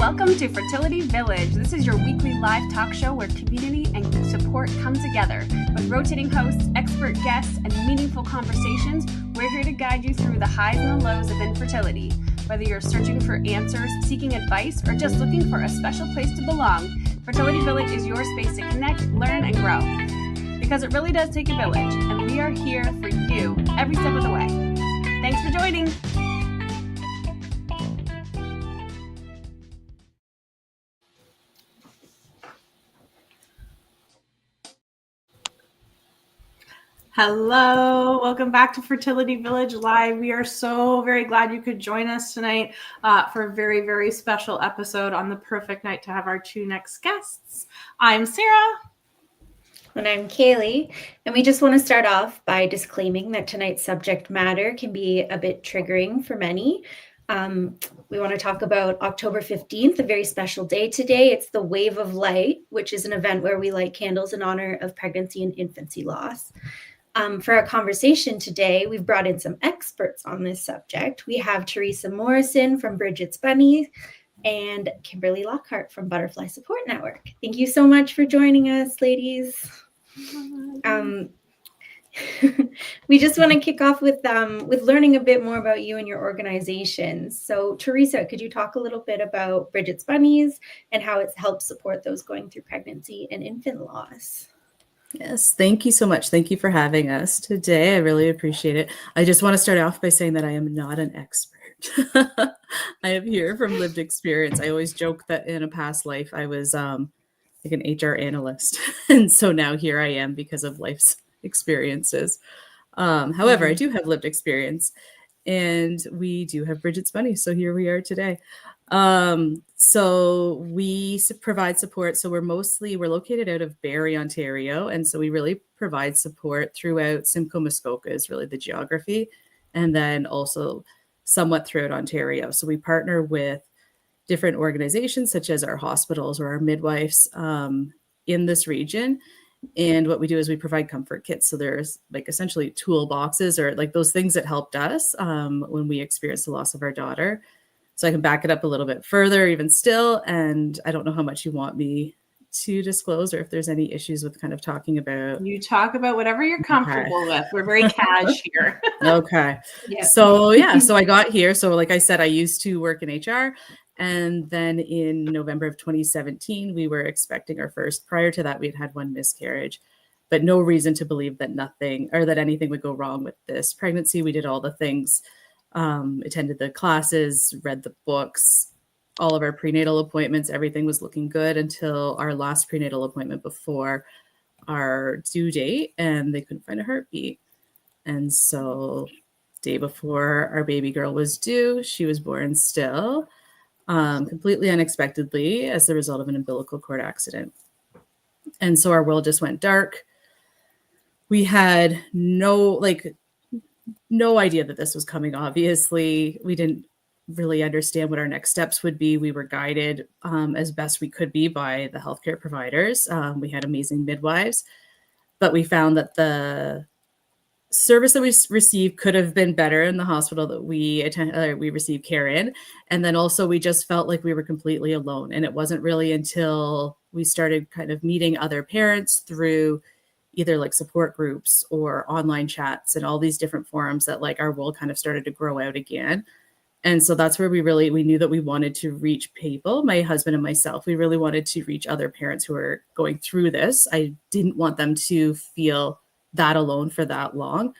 Welcome to Fertility Village. This is your weekly live talk show where community and support come together. With rotating hosts, expert guests, and meaningful conversations, we're here to guide you through the highs and the lows of infertility. Whether you're searching for answers, seeking advice, or just looking for a special place to belong, Fertility Village is your space to connect, learn, and grow. Because it really does take a village, and we are here for you every step of the way. Thanks for joining. Hello, welcome back to Fertility Village Live. We are so very glad you could join us tonight for a very, very special episode on the perfect night to have our two next guests. I'm Sarah. And I'm Kaylee. And we just want to start off by disclaiming that tonight's subject matter can be a bit triggering for many. We want to talk about October 15th, a very special day today. It's the Wave of Light, which is an event where we light candles in honor of pregnancy and infancy loss. For our conversation today, we've brought in some experts on this subject. We have Teresa Morrison from Bridget's Bunnies and Kimberly Lockhart from Butterfly Support Network. Thank you so much for joining us, ladies. We just want to kick off with learning a bit more about you and your organizations. So, Teresa, could you talk a little bit about Bridget's Bunnies and how it's helped support those going through pregnancy and infant loss? Yes, thank you so much. Thank you for having us today. I really appreciate it. I just want to start off by saying that I am not an expert. I am here from lived experience. I always joke that in a past life I was like an HR analyst. And so now here I am because of life's experiences. However, I do have lived experience and we do have Bridget's Bunnies. So here we are today. So we provide support. So we're located out of Barrie, Ontario. And so we really provide support throughout Simcoe Muskoka is really the geography. And then also somewhat throughout Ontario. So we partner with different organizations such as our hospitals or our midwives in this region. And what we do is we provide comfort kits. So there's like essentially toolboxes or like those things that helped us when we experienced the loss of our daughter. So I can back it up a little bit further, even still. And I don't know how much you want me to disclose or if there's any issues with kind of talking about. You talk about whatever you're comfortable with. We're very cash here. Okay. Yeah. So I got here. So like I said, I used to work in HR. And then in November of 2017, we were expecting our first. Prior to that, we had had one miscarriage, but no reason to believe that anything would go wrong with this pregnancy. We did all the things. Attended the classes, read the books, all of our prenatal appointments, everything was looking good until our last prenatal appointment before our due date, and they couldn't find a heartbeat. And so day before our baby girl was due, she was born still, completely unexpectedly as the result of an umbilical cord accident. And so our world just went dark. We had no idea that this was coming. Obviously, we didn't really understand what our next steps would be. We were guided as best we could be by the healthcare providers. We had amazing midwives, but we found that the service that we received could have been better in the hospital that we received care in. And then also we just felt like we were completely alone. And it wasn't really until we started kind of meeting other parents through either like support groups or online chats and all these different forums that like our world kind of started to grow out again. And so that's where we knew that we wanted to reach people, my husband and myself. We really wanted to reach other parents who are going through this. I didn't want them to feel that alone for that long.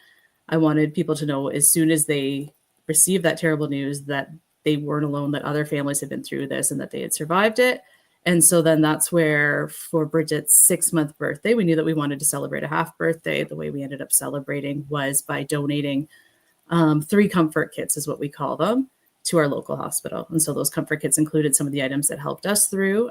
I wanted people to know as soon as they received that terrible news that they weren't alone, that other families had been through this and that they had survived it. And so then that's where for Bridget's 6-month birthday, we knew that we wanted to celebrate a half birthday. The way we ended up celebrating was by donating 3 comfort kits is what we call them to our local hospital. And so those comfort kits included some of the items that helped us through.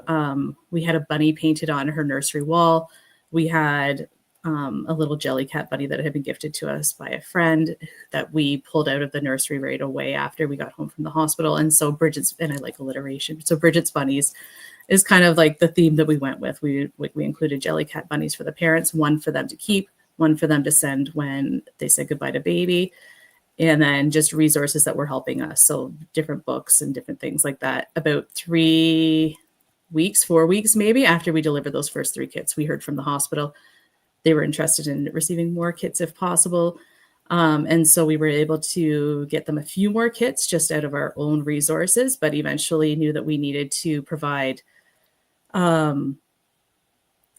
We had a bunny painted on her nursery wall. We had a little jelly cat bunny that had been gifted to us by a friend that we pulled out of the nursery right away after we got home from the hospital. And so and I like alliteration. So Bridget's Bunnies is kind of like the theme that we went with. We included jelly cat bunnies for the parents, one for them to keep, one for them to send when they said goodbye to baby. and then just resources that were helping us. So different books and different things like that. About 4 weeks maybe after we delivered those first 3 kits, we heard from the hospital they were interested in receiving more kits if possible. And so we were able to get them a few more kits just out of our own resources, but eventually knew that we needed to provide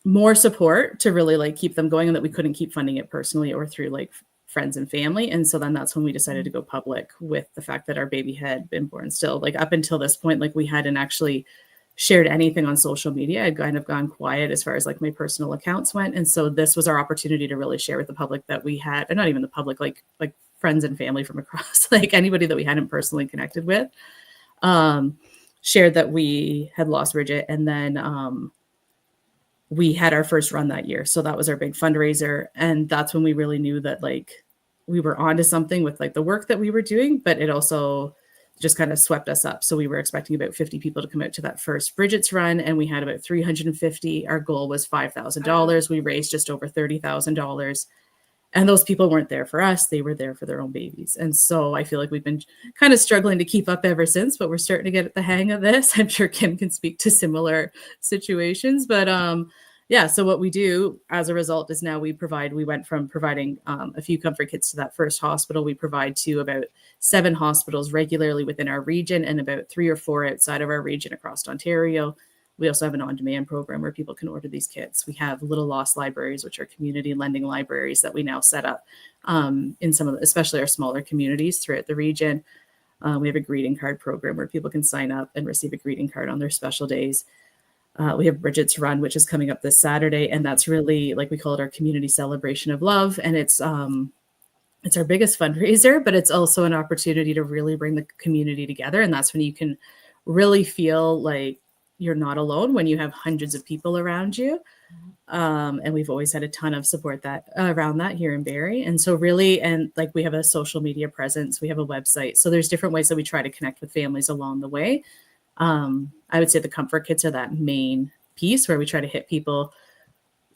more support to really like keep them going, and that we couldn't keep funding it personally or through like friends and family. And so then that's when we decided to go public with the fact that our baby had been born. Still, like up until this point, like we hadn't actually shared anything on social media. I'd kind of gone quiet as far as like my personal accounts went. And so this was our opportunity to really share with the public that we had, and not even the public, like friends and family from across, like anybody that we hadn't personally connected with, shared that we had lost Bridget. And then we had our first run that year. So that was our big fundraiser. And that's when we really knew that like we were onto something with like the work that we were doing, but it also just kind of swept us up. So we were expecting about 50 people to come out to that first Bridget's run, and we had about 350. Our goal was $5,000. We raised just over $30,000. And those people weren't there for us. They were there for their own babies. And so I feel like we've been kind of struggling to keep up ever since, but we're starting to get the hang of this. I'm sure Kim can speak to similar situations, but yeah, so what we do as a result is now we went from providing a few comfort kits to that first hospital. We provide to about 7 hospitals regularly within our region, and about 3 or 4 outside of our region across Ontario. We also have an on-demand program where people can order these kits. We have Little Lost libraries, which are community lending libraries that we now set up in some of especially our smaller communities throughout the region. We have a greeting card program where people can sign up and receive a greeting card on their special days. We have Bridget's Run, which is coming up this Saturday, and that's really, like, we call it our community celebration of love. And it's our biggest fundraiser, but it's also an opportunity to really bring the community together. And that's when you can really feel like you're not alone, when you have hundreds of people around you. And we've always had a ton of support around that here in Barrie. And so really, and like we have a social media presence, we have a website. So there's different ways that we try to connect with families along the way. I would say the comfort kits are that main piece where we try to hit people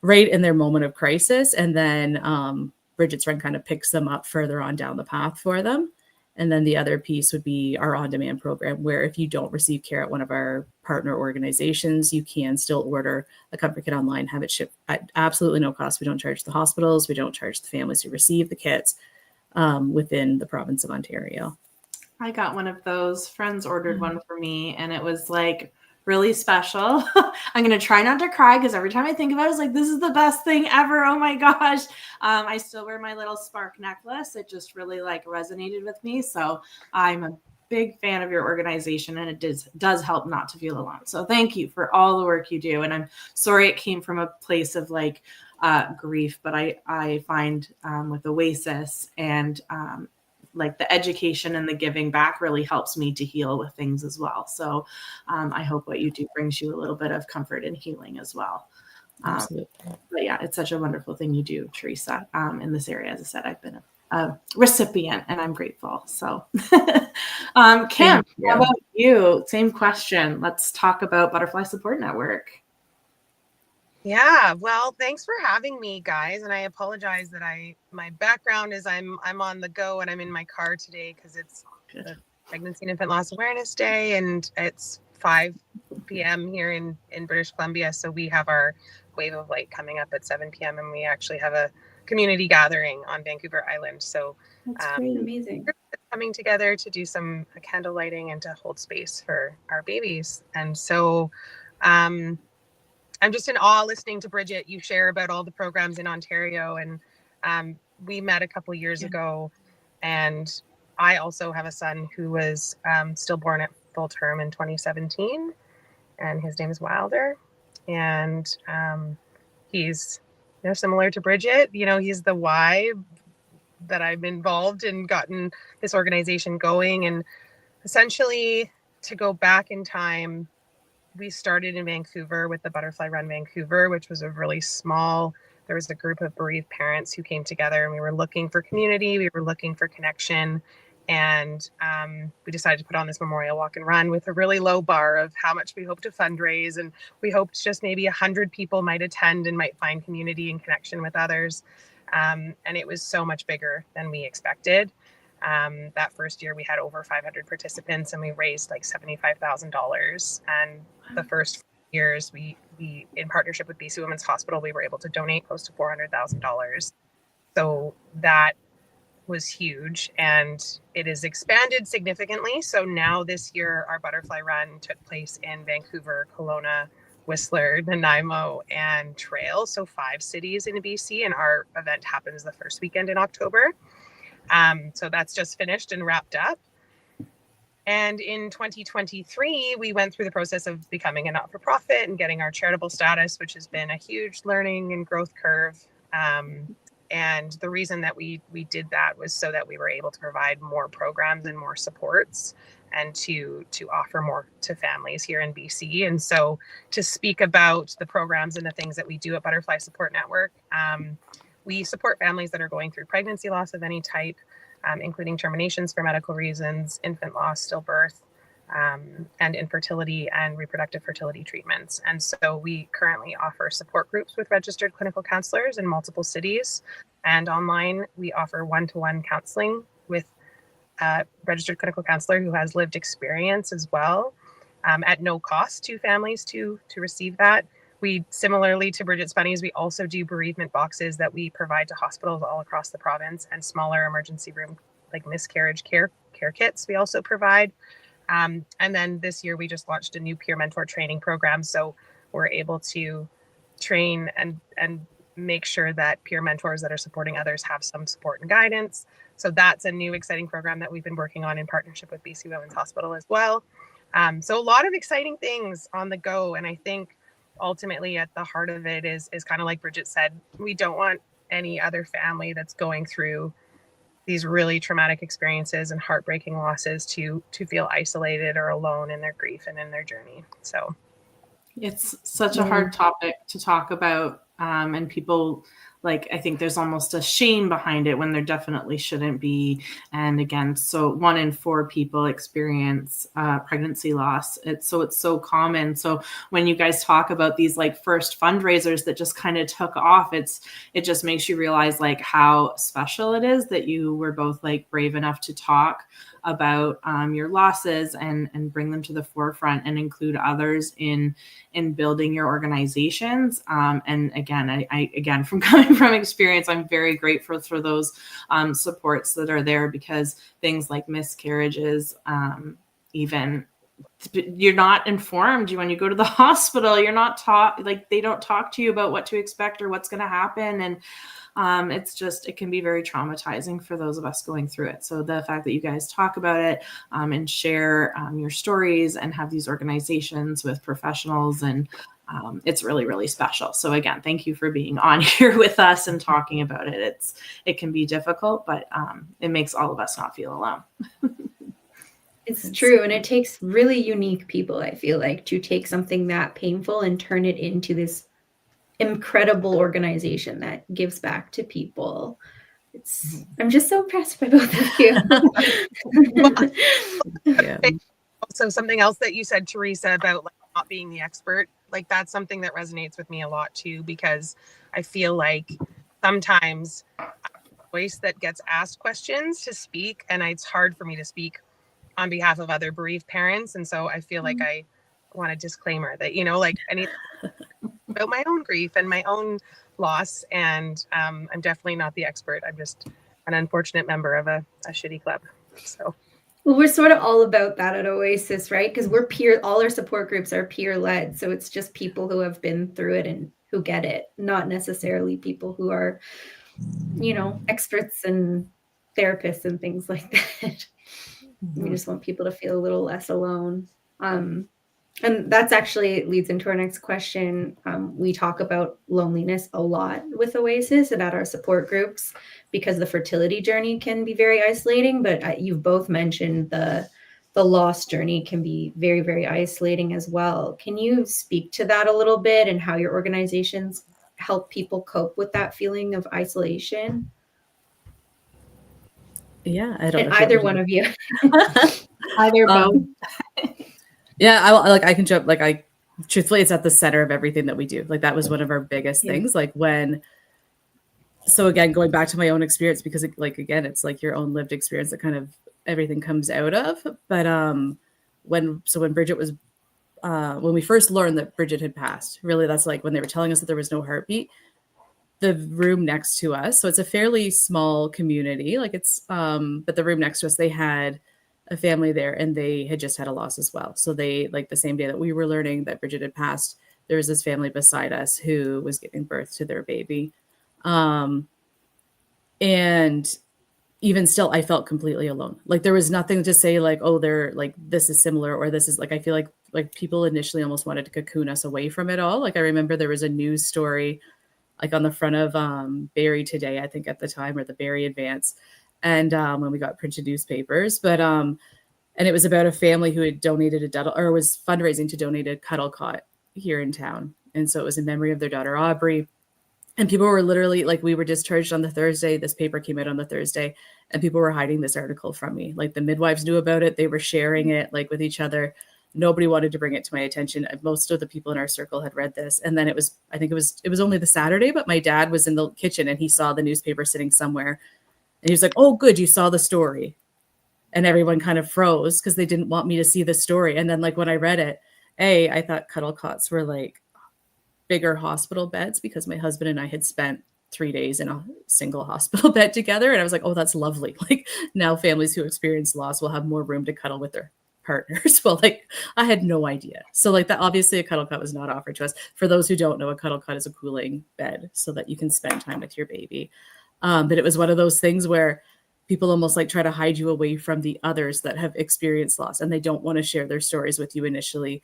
right in their moment of crisis. And then Bridget's Run kind of picks them up further on down the path for them. And then the other piece would be our on-demand program, where if you don't receive care at one of our partner organizations, you can still order a comfort kit online, have it shipped at absolutely no cost. We don't charge the hospitals. We don't charge the families who receive the kits within the province of Ontario. I got one of those. Friends ordered one for me, and it was like really special. I'm going to try not to cry because every time I think about it, it's like, this is the best thing ever. Oh my gosh. I still wear my little spark necklace. It just really like resonated with me. So I'm a big fan of your organization, and it does help not to feel alone. So thank you for all the work you do. And I'm sorry it came from a place of like grief, but I find with Oasis and like the education and the giving back really helps me to heal with things as well. So I hope what you do brings you a little bit of comfort and healing as well. Absolutely. But yeah, it's such a wonderful thing you do, Teresa, in this area. As I said, I've been a recipient, and I'm grateful. So Kim, how about you? Same question. Let's talk about Butterfly Support Network. Yeah, well, thanks for having me, guys. And I apologize that my background is I'm on the go, and I'm in my car today because it's the Pregnancy and Infant Loss Awareness Day, and it's 5 p.m. here in British Columbia. So we have our Wave of Light coming up at 7 p.m. and we actually have a community gathering on Vancouver Island. So that's great, amazing. Coming together to do some candle lighting and to hold space for our babies. And so I'm just in awe listening to Bridget, you share about all the programs in Ontario. And we met a couple years ago, and I also have a son who was stillborn at full term in 2017, and his name is Wilder. And he's similar to Bridget. He's the why that I've been involved in, gotten this organization going. And essentially, to go back in time, we started in Vancouver with the Butterfly Run Vancouver, which was a really small, there was a group of bereaved parents who came together, and we were looking for community. We were looking for connection. And we decided to put on this Memorial Walk and Run with a really low bar of how much we hoped to fundraise. And we hoped just maybe 100 people might attend and might find community and connection with others. And it was so much bigger than we expected. That first year we had over 500 participants and we raised like $75,000. And the first years we in partnership with BC Women's Hospital, we were able to donate close to $400,000. So that was huge, and it has expanded significantly. So now this year our butterfly run took place in Vancouver, Kelowna, Whistler, Nanaimo, and Trail. So 5 cities in BC, and our event happens the first weekend in October. So that's just finished and wrapped up. And in 2023, we went through the process of becoming a not-for-profit and getting our charitable status, which has been a huge learning and growth curve. And the reason that we did that was so that we were able to provide more programs and more supports and to offer more to families here in BC. And so to speak about the programs and the things that we do at Butterfly Support Network, we support families that are going through pregnancy loss of any type, including terminations for medical reasons, infant loss, stillbirth, and infertility and reproductive fertility treatments. And so we currently offer support groups with registered clinical counselors in multiple cities. And online, we offer one-to-one counseling with a registered clinical counselor who has lived experience as well, at no cost to families to receive that. We, similarly to Bridget's Bunnies, we also do bereavement boxes that we provide to hospitals all across the province, and smaller emergency room, like miscarriage care kits we also provide. And then this year we just launched a new peer mentor training program. So we're able to train and make sure that peer mentors that are supporting others have some support and guidance. So that's a new exciting program that we've been working on in partnership with BC Women's Hospital as well. So a lot of exciting things on the go. And I think ultimately at the heart of it is kind of like Bridget said, we don't want any other family that's going through these really traumatic experiences and heartbreaking losses to feel isolated or alone in their grief and in their journey. So it's such a hard topic to talk about. And people, like, I think there's almost a shame behind it when there definitely shouldn't be. And again, so 1 in 4 people experience pregnancy loss. It's so common. So when you guys talk about these like first fundraisers that just kind of took off, it just makes you realize like how special it is that you were both like brave enough to talk about your losses and bring them to the forefront and include others in building your organizations. And again, I again, from coming from experience, I'm very grateful for those supports that are there, because things like miscarriages, even you're not informed when you go to the hospital, you're not taught, like they don't talk to you about what to expect or what's going to happen. And it can be very traumatizing for those of us going through it. So the fact that you guys talk about it and share your stories and have these organizations with professionals, and it's really, really special. So again, thank you for being on here with us and talking about it. It can be difficult, but it makes all of us not feel alone. It's true. And it takes really unique people, I feel like, to take something that painful and turn it into this incredible organization that gives back to people. I'm just so impressed by both of you. Yeah. So something else that you said, Teresa, about like not being the expert, like that's something that resonates with me a lot too, because I feel like sometimes I'm a voice that gets asked questions to speak, and it's hard for me to speak on behalf of other bereaved parents. And so I feel like I want a disclaimer that, like I need about my own grief and my own loss. And I'm definitely not the expert. I'm just an unfortunate member of a shitty club. So. Well, we're sort of all about that at Oasis, right? Because we're all our support groups are peer-led. So it's just people who have been through it and who get it, not necessarily people who are, experts and therapists and things like that. We just want people to feel a little less alone. And that's actually leads into our next question. We talk about loneliness a lot with Oasis and at our support groups, because the fertility journey can be very isolating. But you've both mentioned the loss journey can be very, very isolating as well. Can you speak to that a little bit and how your organizations help people cope with that feeling of isolation? Yeah, I don't And know. either one of you. Either both. Yeah, I can jump. Truthfully, it's at the center of everything that we do. Like that was one of our biggest things. Like when so again, going back to my own experience, because again, it's like your own lived experience that kind of everything comes out of. But when Bridget was when we first learned that Bridget had passed, really that's like when they were telling us that there was no heartbeat, the room next to us, so it's a fairly small community, like it's but the room next to us, they had a family there and they had just had a loss as well. So they, like the same day that we were learning that Bridget had passed, there was this family beside us who was giving birth to their baby. And even still, I felt completely alone. Like there was nothing to say like, oh, they're like, this is similar, or this is like, I feel like people initially almost wanted to cocoon us away from it all. Like I remember there was a news story like on the front of Barrie Today, I think at the time, or the Barrie Advance, and when we got printed newspapers, but and it was about a family who had donated or was fundraising to donate a cuddle cot here in town, and so it was in memory of their daughter Aubrey. And people were literally like, we were discharged on the Thursday. This paper came out on the Thursday, and people were hiding this article from me. Like the midwives knew about it. They were sharing it like with each other. Nobody wanted to bring it to my attention. Most of the people in our circle had read this. And then I think it was only the Saturday, but my dad was in the kitchen and he saw the newspaper sitting somewhere. And he was like, oh, good, you saw the story. And everyone kind of froze because they didn't want me to see the story. And then like when I read it, I thought cuddle cots were like bigger hospital beds, because my husband and I had spent 3 days in a single hospital bed together. And I was like, oh, that's lovely. Like now families who experience loss will have more room to cuddle with their partners. Well, like I had no idea. So like that, obviously a cuddle cot was not offered to us. For those who don't know, a cuddle cot is a cooling bed so that you can spend time with your baby. But it was one of those things where people almost like try to hide you away from the others that have experienced loss, and they don't want to share their stories with you initially.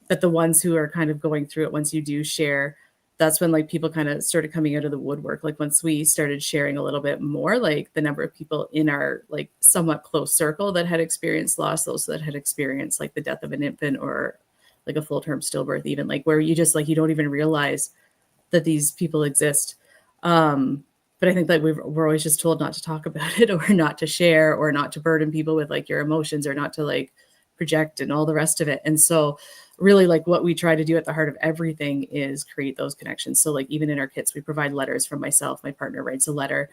But the ones who are kind of going through it, once you do share, that's when like people kind of started coming out of the woodwork. Like once we started sharing a little bit more, like the number of people in our like somewhat close circle that had experienced loss, those that had experienced like the death of an infant or like a full-term stillbirth, even like where you just like, you don't even realize that these people exist. But I think that we're always just told not to talk about it, or not to share, or not to burden people with like your emotions, or not to like project and all the rest of it. And so really like what we try to do at the heart of everything is create those connections. So like even in our kits, we provide letters from myself, my partner writes a letter.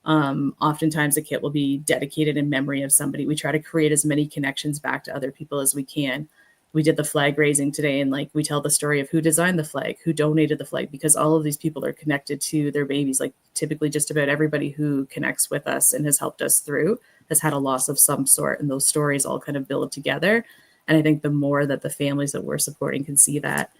Oftentimes a kit will be dedicated in memory of somebody. We try to create as many connections back to other people as we can. We did the flag raising today, and like we tell the story of who designed the flag, who donated the flag, because all of these people are connected to their babies. Like typically just about everybody who connects with us and has helped us through has had a loss of some sort, and those stories all kind of build together. And I think the more that the families that we're supporting can see that,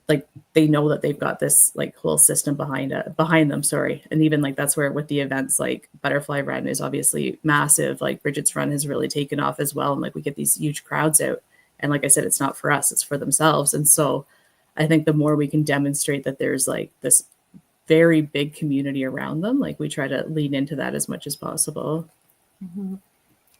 like they know that they've got this like whole system behind them. Sorry. And even like that's where with the events like Butterfly Run is obviously massive. Like Bridget's Run has really taken off as well. And like we get these huge crowds out. And like I said, it's not for us, it's for themselves. And so I think the more we can demonstrate that there's like this very big community around them, like we try to lean into that as much as possible. Mm-hmm.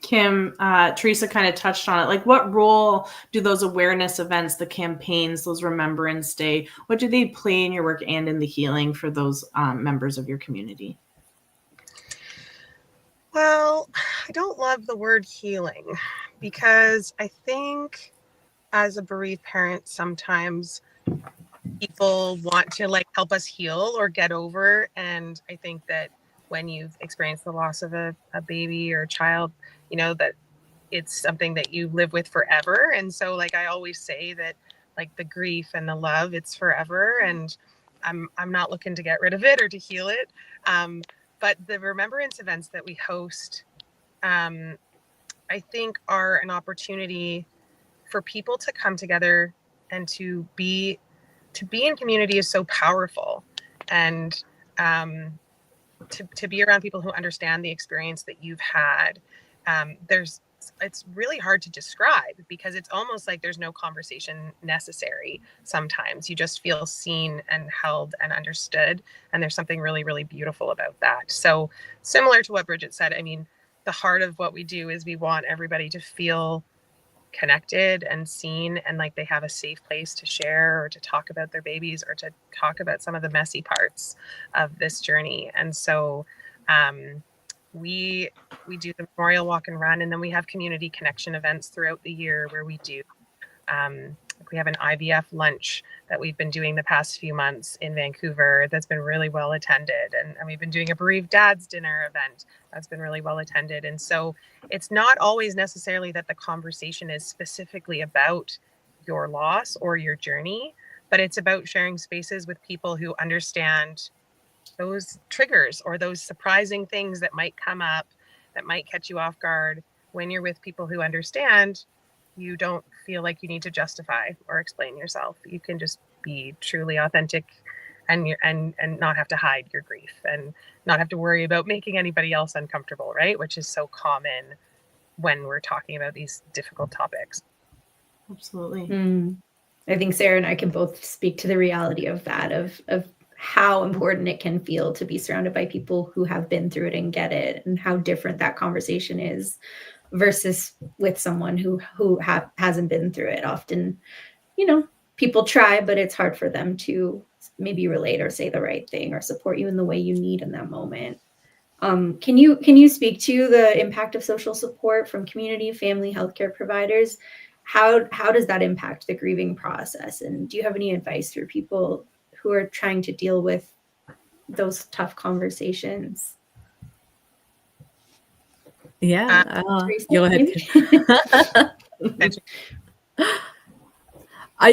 Kim, Teresa kind of touched on it. Like what role do those awareness events, the campaigns, those Remembrance Day, what do they play in your work and in the healing for those members of your community? Well, I don't love the word healing, because I think as a bereaved parent, sometimes people want to like help us heal or get over. And I think that when you've experienced the loss of a baby or a child, you know, that it's something that you live with forever. And so like I always say that like the grief and the love, it's forever. And I'm not looking to get rid of it or to heal it. But the remembrance events that we host, I think are an opportunity for people to come together and to be in community is so powerful. And to be around people who understand the experience that you've had, it's really hard to describe, because it's almost like there's no conversation necessary. Sometimes you just feel seen and held and understood, and there's something really, really beautiful about that. So similar to what Bridget said, I mean, the heart of what we do is we want everybody to feel connected and seen, and like they have a safe place to share or to talk about their babies or to talk about some of the messy parts of this journey. And so we do the Memorial Walk and Run, and then we have community connection events throughout the year where we do we have an IVF lunch that we've been doing the past few months in Vancouver that's been really well attended. And we've been doing a bereaved dad's dinner event that's been really well attended. And so it's not always necessarily that the conversation is specifically about your loss or your journey, but it's about sharing spaces with people who understand those triggers or those surprising things that might come up that might catch you off guard. When you're with people who understand, you don't feel like you need to justify or explain yourself. You can just be truly authentic and not have to hide your grief and not have to worry about making anybody else uncomfortable, right? Which is so common when we're talking about these difficult topics. Absolutely. I think Sarah and I can both speak to the reality of that, of how important it can feel to be surrounded by people who have been through it and get it, and how different that conversation is versus with someone who hasn't been through it. Often, people try, but it's hard for them to maybe relate or say the right thing or support you in the way you need in that moment. Can you speak to the impact of social support from community, family, healthcare providers? How does that impact the grieving process? And do you have any advice for people who are trying to deal with those tough conversations? Yeah, go ahead. I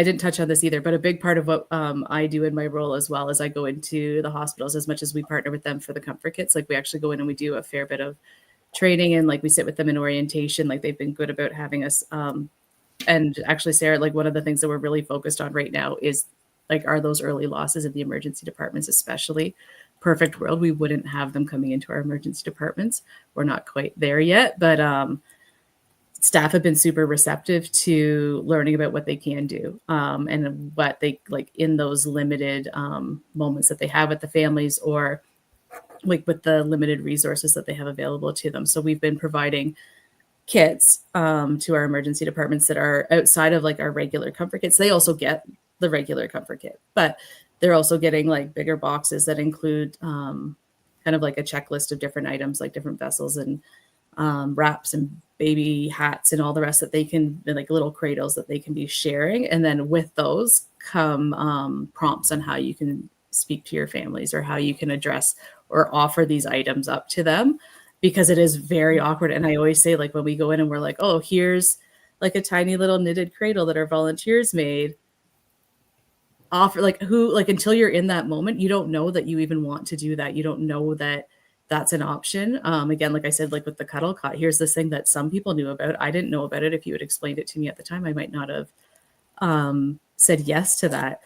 didn't touch on this either, but a big part of what I do in my role as well is I go into the hospitals as much as we partner with them for the comfort kits. Like we actually go in and we do a fair bit of training, and like we sit with them in orientation. Like they've been good about having us. And actually, Sarah, like one of the things that we're really focused on right now is like, are those early losses in the emergency departments, especially. Perfect world, we wouldn't have them coming into our emergency departments. We're not quite there yet, but staff have been super receptive to learning about what they can do and what they like in those limited moments that they have with the families, or like with the limited resources that they have available to them. So we've been providing kits to our emergency departments that are outside of like our regular comfort kits. They also get the regular comfort kit, but they're also getting like bigger boxes that include kind of like a checklist of different items, like different vessels and wraps and baby hats and all the rest that they can, like little cradles that they can be sharing. And then with those come prompts on how you can speak to your families or how you can address or offer these items up to them, because it is very awkward. And I always say, like, when we go in and we're like, oh, here's like a tiny little knitted cradle that our volunteers made, offer like who, like, until you're in that moment, you don't know that you even want to do that. You don't know that that's an option. Again, like I said, like with the cuddle cot, here's this thing that some people knew about. I didn't know about it. If you had explained it to me at the time, I might not have said yes to that.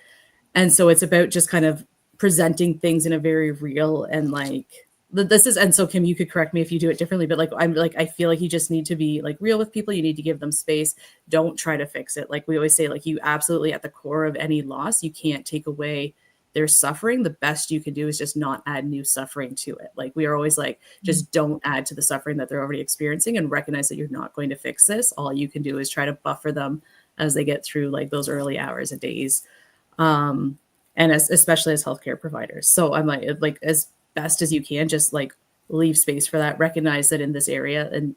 And so it's about just kind of presenting things in a very real and like, this is, and so Kim, you could correct me if you do it differently, but like, I'm like, I feel like you just need to be like real with people. You need to give them space. Don't try to fix it. Like we always say, like you absolutely at the core of any loss, you can't take away their suffering. The best you can do is just not add new suffering to it. Like we are always like, just don't add to the suffering that they're already experiencing, and recognize that you're not going to fix this. All you can do is try to buffer them as they get through like those early hours and days. And especially as healthcare providers. So I'm like as best as you can, just like leave space for that. Recognize that in this area, and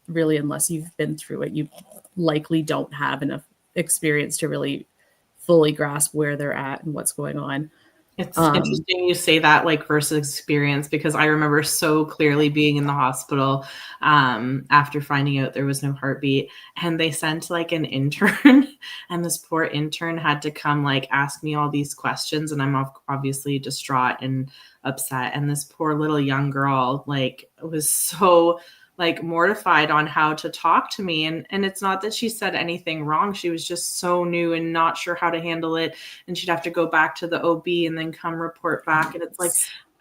really, unless you've been through it, you likely don't have enough experience to really fully grasp where they're at and what's going on. It's interesting you say that, like versus experience, because I remember so clearly being in the hospital after finding out there was no heartbeat, and they sent like an intern and this poor intern had to come like ask me all these questions, and I'm obviously distraught and upset. And this poor little young girl like was so like mortified on how to talk to me. And it's not that she said anything wrong. She was just so new and not sure how to handle it. And she'd have to go back to the OB and then come report back. And it's like,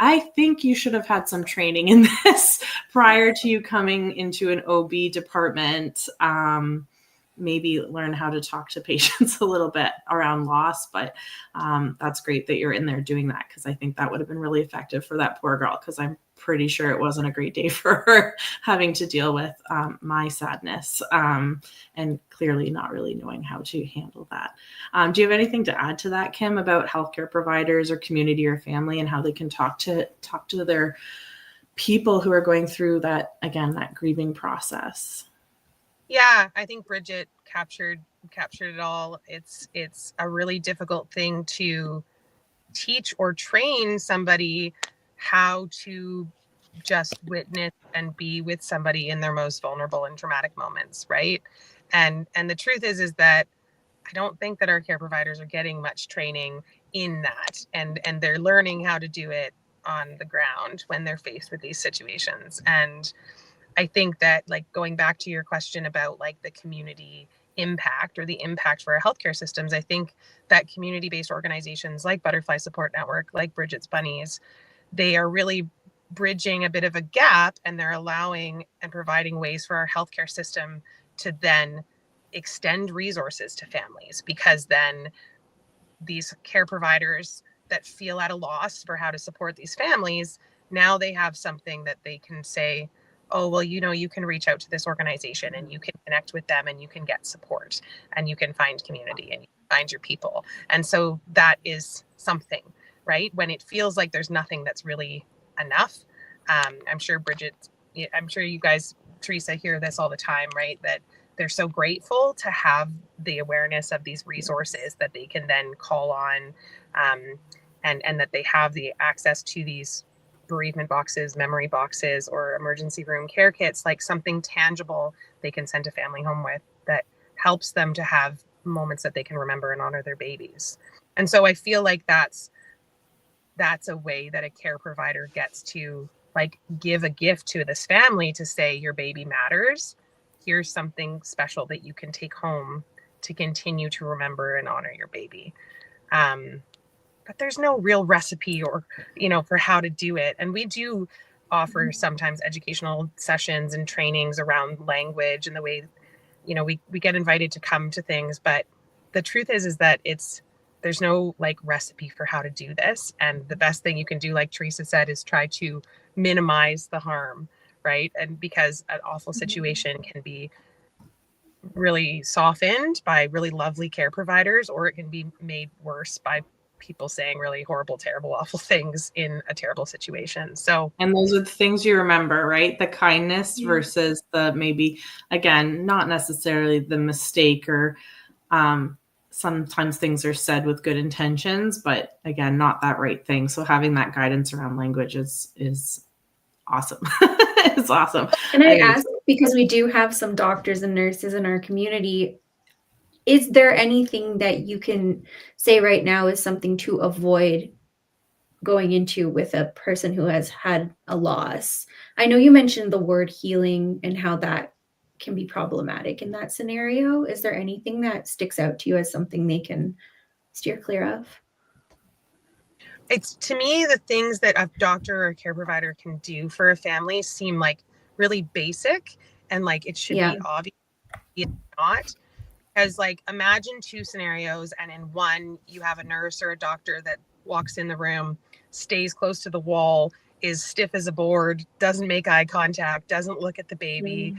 I think you should have had some training in this prior to you coming into an OB department. Maybe learn how to talk to patients a little bit around loss. But that's great that you're in there doing that, because I think that would have been really effective for that poor girl, because I'm pretty sure it wasn't a great day for her having to deal with my sadness and clearly not really knowing how to handle that. Do you have anything to add to that, Kim, about healthcare providers or community or family and how they can talk to their people who are going through that, again, that grieving process? Yeah, I think Bridget captured it all. It's a really difficult thing to teach or train somebody how to just witness and be with somebody in their most vulnerable and traumatic moments, right? And the truth is that I don't think that our care providers are getting much training in that, and they're learning how to do it on the ground when they're faced with these situations. And I think that, like, going back to your question about like the community impact or the impact for our healthcare systems, I think that community-based organizations like Butterfly Support Network, like Bridget's Bunnies, they are really bridging a bit of a gap, and they're allowing and providing ways for our healthcare system to then extend resources to families, because then these care providers that feel at a loss for how to support these families, now they have something that they can say, oh, well, you can reach out to this organization and you can connect with them and you can get support and you can find community and you can find your people. And so that is something, right? When it feels like there's nothing that's really enough. I'm sure Bridget, I'm sure you guys, Teresa, hear this all the time, right? That they're so grateful to have the awareness of these resources that they can then call on, and that they have the access to these bereavement boxes, memory boxes, or emergency room care kits, like something tangible they can send a family home with that helps them to have moments that they can remember and honor their babies. And so I feel like that's a way that a care provider gets to like give a gift to this family to say, your baby matters. Here's something special that you can take home to continue to remember and honor your baby. But there's no real recipe or, for how to do it. And we do offer sometimes educational sessions and trainings around language and the way, we get invited to come to things. But the truth is that there's no like recipe for how to do this. And the best thing you can do, like Teresa said, is try to minimize the harm, right? And because an awful situation can be really softened by really lovely care providers, or it can be made worse by people saying really horrible, terrible, awful things in a terrible situation. So, and those are the things you remember, right? The kindness versus the, maybe, again, not necessarily the mistake, or sometimes things are said with good intentions, but again, not that right thing. So having that guidance around language is awesome. It's awesome. And I ask, because we do have some doctors and nurses in our community, is there anything that you can say right now is something to avoid going into with a person who has had a loss? I know you mentioned the word healing and how that can be problematic in that scenario. Is there anything that sticks out to you as something they can steer clear of? It's, to me, the things that a doctor or a care provider can do for a family seem like really basic, and like it should be obvious. It's not. Because like, imagine two scenarios, and in one you have a nurse or a doctor that walks in the room, stays close to the wall, is stiff as a board, doesn't make eye contact, doesn't look at the baby,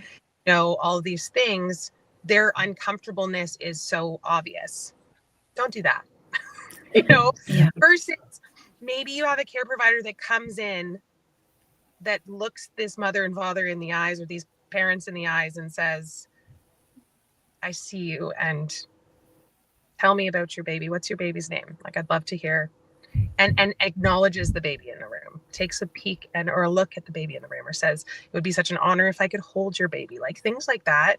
all of these things. Their uncomfortableness is so obvious. Don't do that. Versus maybe you have a care provider that comes in that looks this mother and father in the eyes, or these parents in the eyes, and says, I see you, and tell me about your baby. What's your baby's name? Like, I'd love to hear. And acknowledges the baby in the room, takes a peek or a look at the baby in the room, or says, it would be such an honor if I could hold your baby. Like, things like that.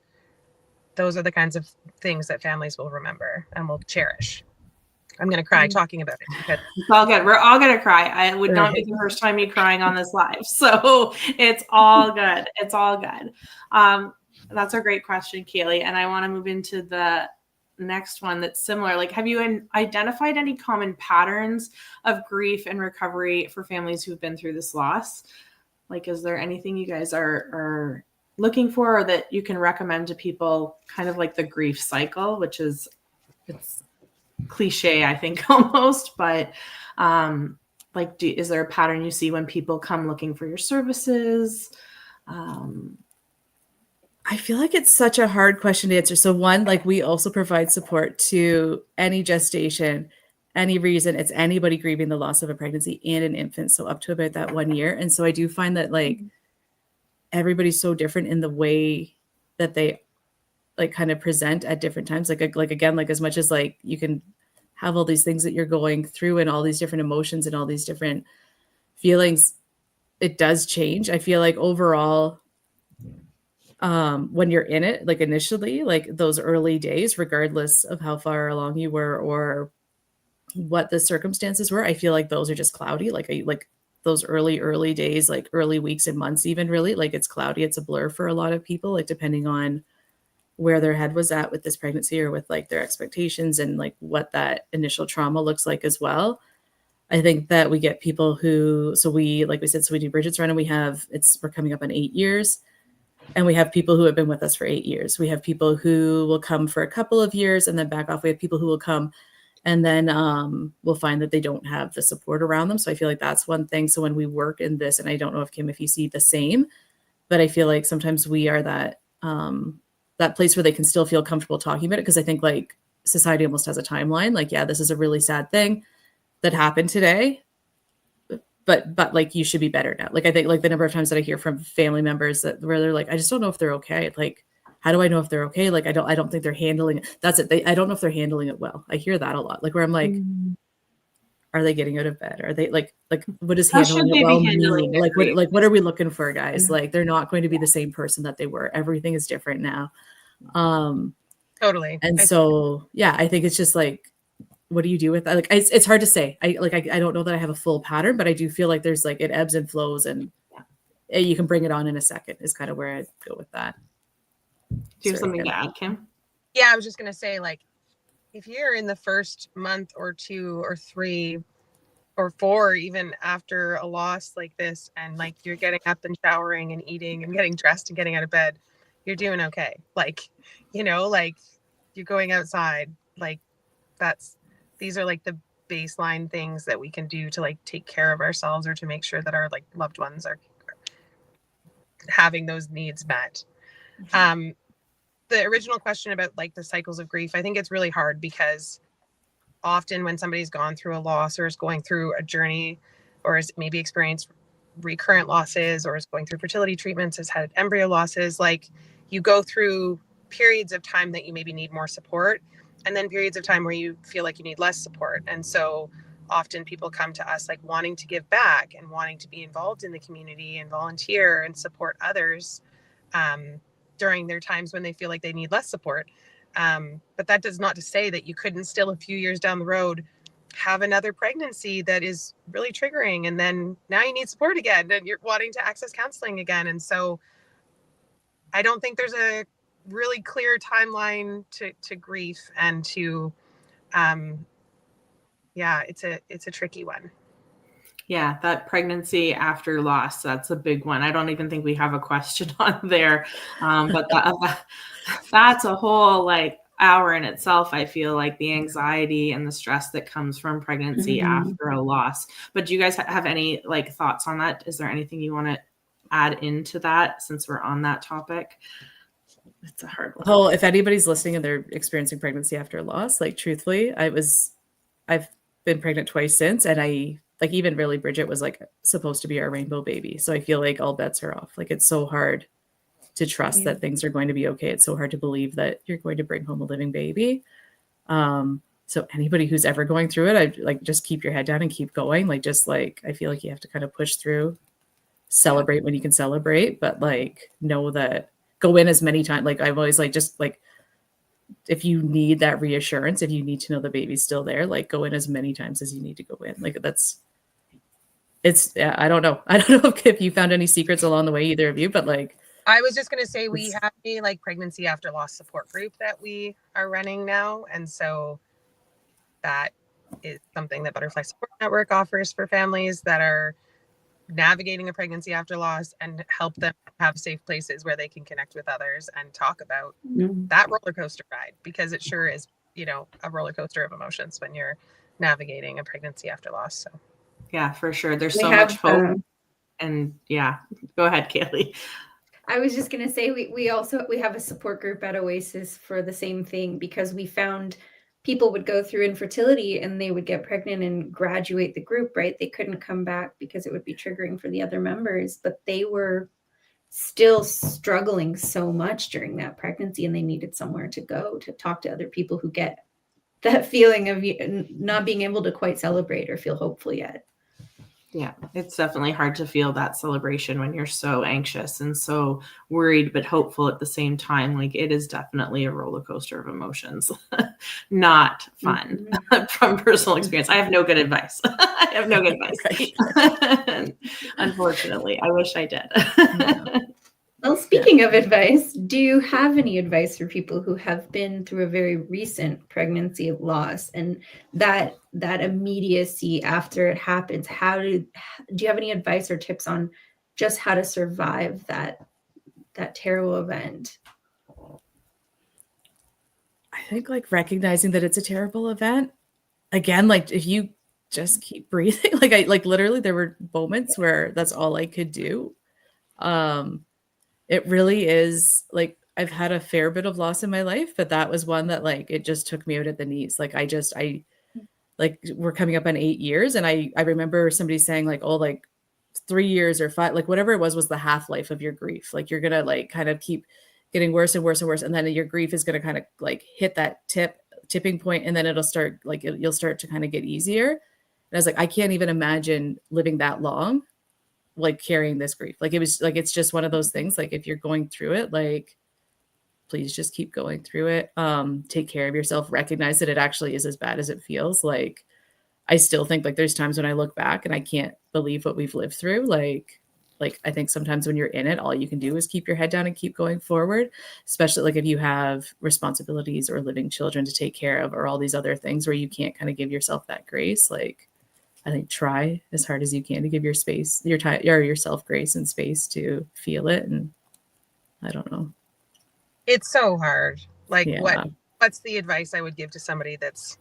Those are the kinds of things that families will remember and will cherish. I'm going to cry talking about it. Because it's all good. We're all going to cry. It would not be the first time you crying on this live. So it's all good. It's all good. That's a great question, Kaylee. And I want to move into the next one that's similar. Like, have you identified any common patterns of grief and recovery for families who've been through this loss? Like, is there anything you guys are looking for, or that you can recommend to people, kind of like the grief cycle, which is, it's cliche, I think, almost, but is there a pattern you see when people come looking for your services? I feel like it's such a hard question to answer. So one, like, we also provide support to any gestation, any reason. It's anybody grieving the loss of a pregnancy and an infant. So up to about that 1 year. And so I do find that like everybody's so different in the way that they like kind of present at different times. Like again, like as much as like you can have all these things that you're going through and all these different emotions and all these different feelings, it does change. I feel like overall, when you're in it, like initially, like those early days, regardless of how far along you were or what the circumstances were, I feel like those are just cloudy. Like those early days, like early weeks and months, even really, like it's cloudy. It's a blur for a lot of people, like depending on where their head was at with this pregnancy or with like their expectations and like what that initial trauma looks like as well. I think that we get people who, so we, like we said, so we do Bridget's Run and we're coming up on 8 years. And we have people who have been with us for 8 years. We have people who will come for a couple of years and then back off. We have people who will come and then we'll find that they don't have the support around them. So I feel like that's one thing. So when we work in this, and I don't know if Kim, if you see the same, but I feel like sometimes we are that place where they can still feel comfortable talking about it. Because I think like society almost has a timeline. Like, yeah, this is a really sad thing that happened today. But like you should be better now. Like I think like the number of times that I hear from family members where they're like, I just don't know if they're okay. Like, how do I know if they're okay? Like I don't think they're handling it. That's it. I don't know if they're handling it well. I hear that a lot. Like where I'm like, are they getting out of bed? Are they like what does handling it well mean? Like what are we looking for, guys? Like they're not going to be the same person that they were. Everything is different now. Totally. And so yeah, I think it's just like, what do you do with that? Like, it's hard to say. I don't know that I have a full pattern, but I do feel like there's like, it ebbs and flows and you can bring it on in a second is kind of where I'd go with that. Do you have something to add, Kim? Yeah, I was just going to say, like, if you're in the first month or 2 or 3 or 4, even after a loss like this, and like you're getting up and showering and eating and getting dressed and getting out of bed, you're doing okay. Like, you know, like you're going outside, like these are like the baseline things that we can do to like take care of ourselves or to make sure that our like loved ones are having those needs met. The original question about like the cycles of grief, I think it's really hard because often when somebody's gone through a loss or is going through a journey or has maybe experienced recurrent losses or is going through fertility treatments, has had embryo losses, like you go through periods of time that you maybe need more support and then periods of time where you feel like you need less support. And so often people come to us like wanting to give back and wanting to be involved in the community and volunteer and support others during their times when they feel like they need less support. But that does not to say that you couldn't still a few years down the road have another pregnancy that is really triggering. And then now you need support again and you're wanting to access counseling again. And so I don't think there's a really clear timeline to grief and to, it's a tricky one. Yeah, that pregnancy after loss, that's a big one. I don't even think we have a question on there. But that's a whole like hour in itself. I feel like the anxiety and the stress that comes from pregnancy after a loss. But do you guys have any like thoughts on that? Is there anything you want to add into that since we're on that topic? It's a hard one. Oh, if anybody's listening and they're experiencing pregnancy after a loss, like truthfully, I've been pregnant twice since, and I like even really Bridget was like supposed to be our rainbow baby. So I feel like all bets are off. Like it's so hard to trust that things are going to be okay. It's so hard to believe that you're going to bring home a living baby. So anybody who's ever going through it, I like just keep your head down and keep going. Like just like I feel like you have to kind of push through, celebrate when you can celebrate, but like know that go in as many times. Like I've always like just like if you need that reassurance, if you need to know the baby's still there, like go in as many times as you need to go in. Like I don't know. I don't know if you found any secrets along the way, either of you, but like, I was just going to say we have a like pregnancy after loss support group that we are running now. And so that is something that Butterfly Support Network offers for families that are navigating a pregnancy after loss and help them have safe places where they can connect with others and talk about that roller coaster ride, because it sure is, you know, a roller coaster of emotions when you're navigating a pregnancy after loss. So yeah, for sure. There's so much hope. And yeah, go ahead, Kaylee. I was just going to say, we have a support group at Oasis for the same thing, because we found people would go through infertility and they would get pregnant and graduate the group, right? They couldn't come back because it would be triggering for the other members, but they were still struggling so much during that pregnancy, and they needed somewhere to go to talk to other people who get that feeling of not being able to quite celebrate or feel hopeful yet. Yeah, it's definitely hard to feel that celebration when you're so anxious and so worried but hopeful at the same time. Like, it is definitely a roller coaster of emotions. Not fun. From personal experience. I have no good advice. I have no good advice. Unfortunately, I wish I did. Well, speaking of advice, do you have any advice for people who have been through a very recent pregnancy loss and that immediacy after it happens? Do you have any advice or tips on just how to survive that terrible event? I think like recognizing that it's a terrible event. Again, like if you just keep breathing, like literally there were moments where that's all I could do. It really is like I've had a fair bit of loss in my life, but that was one that like it just took me out at the knees. Like I like we're coming up on 8 years, and I remember somebody saying like, oh, like 3 years or 5, like whatever it was the half-life of your grief. Like you're gonna like kind of keep getting worse and worse and worse, and then your grief is gonna kind of like hit that tipping point, and then it'll start like you'll start to kind of get easier. And I was like, I can't even imagine living that long like carrying this grief. Like it was like it's just one of those things, like if you're going through it, like please just keep going through it. Take care of yourself, recognize that it actually is as bad as it feels. Like I still think like there's times when I look back and I can't believe what we've lived through. Like I think sometimes when you're in it, all you can do is keep your head down and keep going forward, especially like if you have responsibilities or living children to take care of or all these other things where you can't kind of give yourself that grace. Like I think try as hard as you can to give your space, your time, or yourself grace and space to feel it. And I don't know. It's so hard. Like Yeah. what's the advice I would give to somebody that's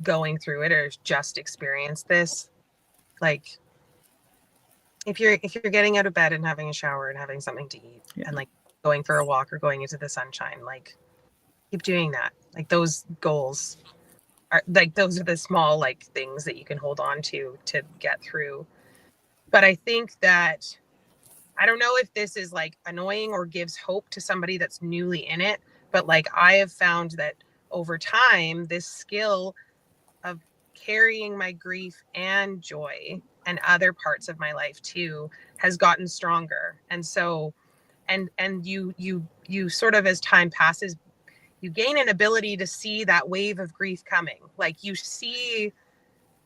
going through it or just experienced this? Like if you're getting out of bed and having a shower and having something to eat and like going for a walk or going into the sunshine, like keep doing that. Like those goals are like those are the small like things that you can hold on to get through. But I think that I don't know if this is like annoying or gives hope to somebody that's newly in it, but like I have found that over time this skill of carrying my grief and joy and other parts of my life too has gotten stronger. And so and you sort of, as time passes, you gain an ability to see that wave of grief coming. Like you see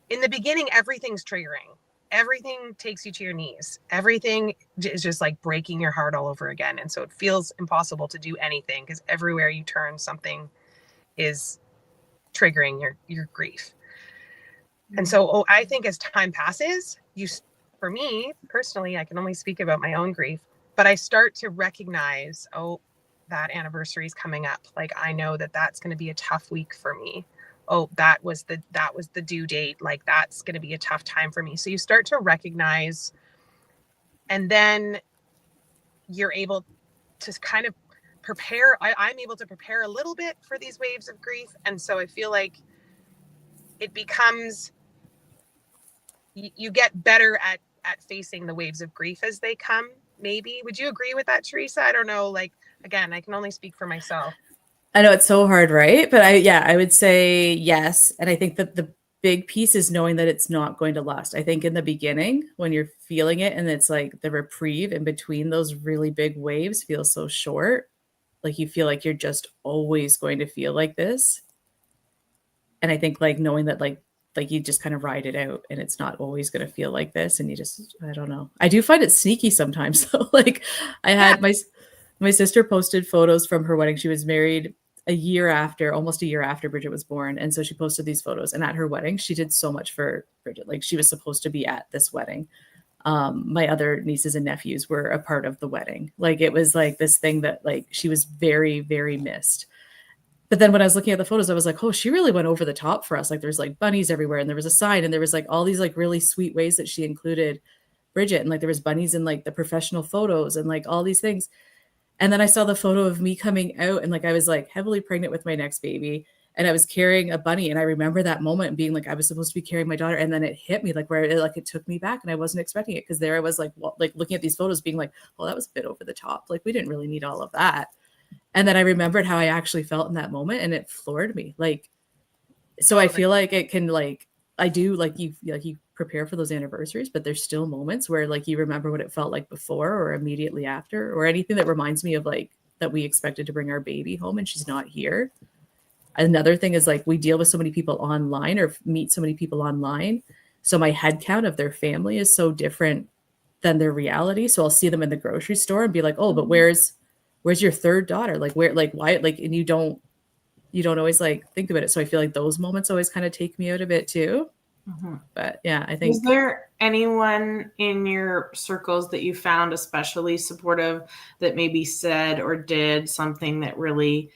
in the beginning, everything's triggering. Everything takes you to your knees. Everything is just like breaking your heart all over again. And so it feels impossible to do anything because everywhere you turn, something is triggering your grief. And so I think as time passes, for me personally, I can only speak about my own grief, but I start to recognize, that anniversary is coming up. Like I know that that's going to be a tough week for me. Oh, that was the due date. Like that's going to be a tough time for me. So you start to recognize, and then you're able to kind of prepare. I'm able to prepare a little bit for these waves of grief. And so I feel like it becomes, you get better at facing the waves of grief as they come. Maybe. Would you agree with that, Teresa? I don't know. Like, again, I can only speak for myself. I know it's so hard, right? But I would say yes. And I think that the big piece is knowing that it's not going to last. I think in the beginning, when you're feeling it and it's like the reprieve in between those really big waves feels so short, like you feel like you're just always going to feel like this. And I think like knowing that like you just kind of ride it out and it's not always going to feel like this. And you just, I don't know. I do find it sneaky sometimes. So like I had my sister posted photos from her wedding. She was married almost a year after Bridget was born. And so she posted these photos, and at her wedding, she did so much for Bridget. Like she was supposed to be at this wedding. My other nieces and nephews were a part of the wedding. Like it was like this thing that like she was very, very missed. But then when I was looking at the photos, I was like, oh, she really went over the top for us. Like there's like bunnies everywhere, and there was a sign, and there was like all these like really sweet ways that she included Bridget. And like there was bunnies in like the professional photos and like all these things. And then I saw the photo of me coming out, and like I was like heavily pregnant with my next baby. and I was carrying a bunny, and I remember that moment and being like, I was supposed to be carrying my daughter. And then it hit me like where it took me back, and I wasn't expecting it. Cause there I was like, like looking at these photos being like, well, that was a bit over the top. Like we didn't really need all of that. And then I remembered how I actually felt in that moment, and it floored me. Like, so I feel like it can like, I do like you prepare for those anniversaries, but there's still moments where like you remember what it felt like before or immediately after, or anything that reminds me of like that we expected to bring our baby home and she's not here. Another thing is like we deal with so many people online or meet so many people online. So my head count of their family is so different than their reality. So I'll see them in the grocery store and be like, oh, but where's your third daughter? Like where, like why, like, and you don't always like think about it. So I feel like those moments always kind of take me out of it too. Mm-hmm. But yeah, I think. Is there anyone in your circles that you found especially supportive that maybe said or did something that really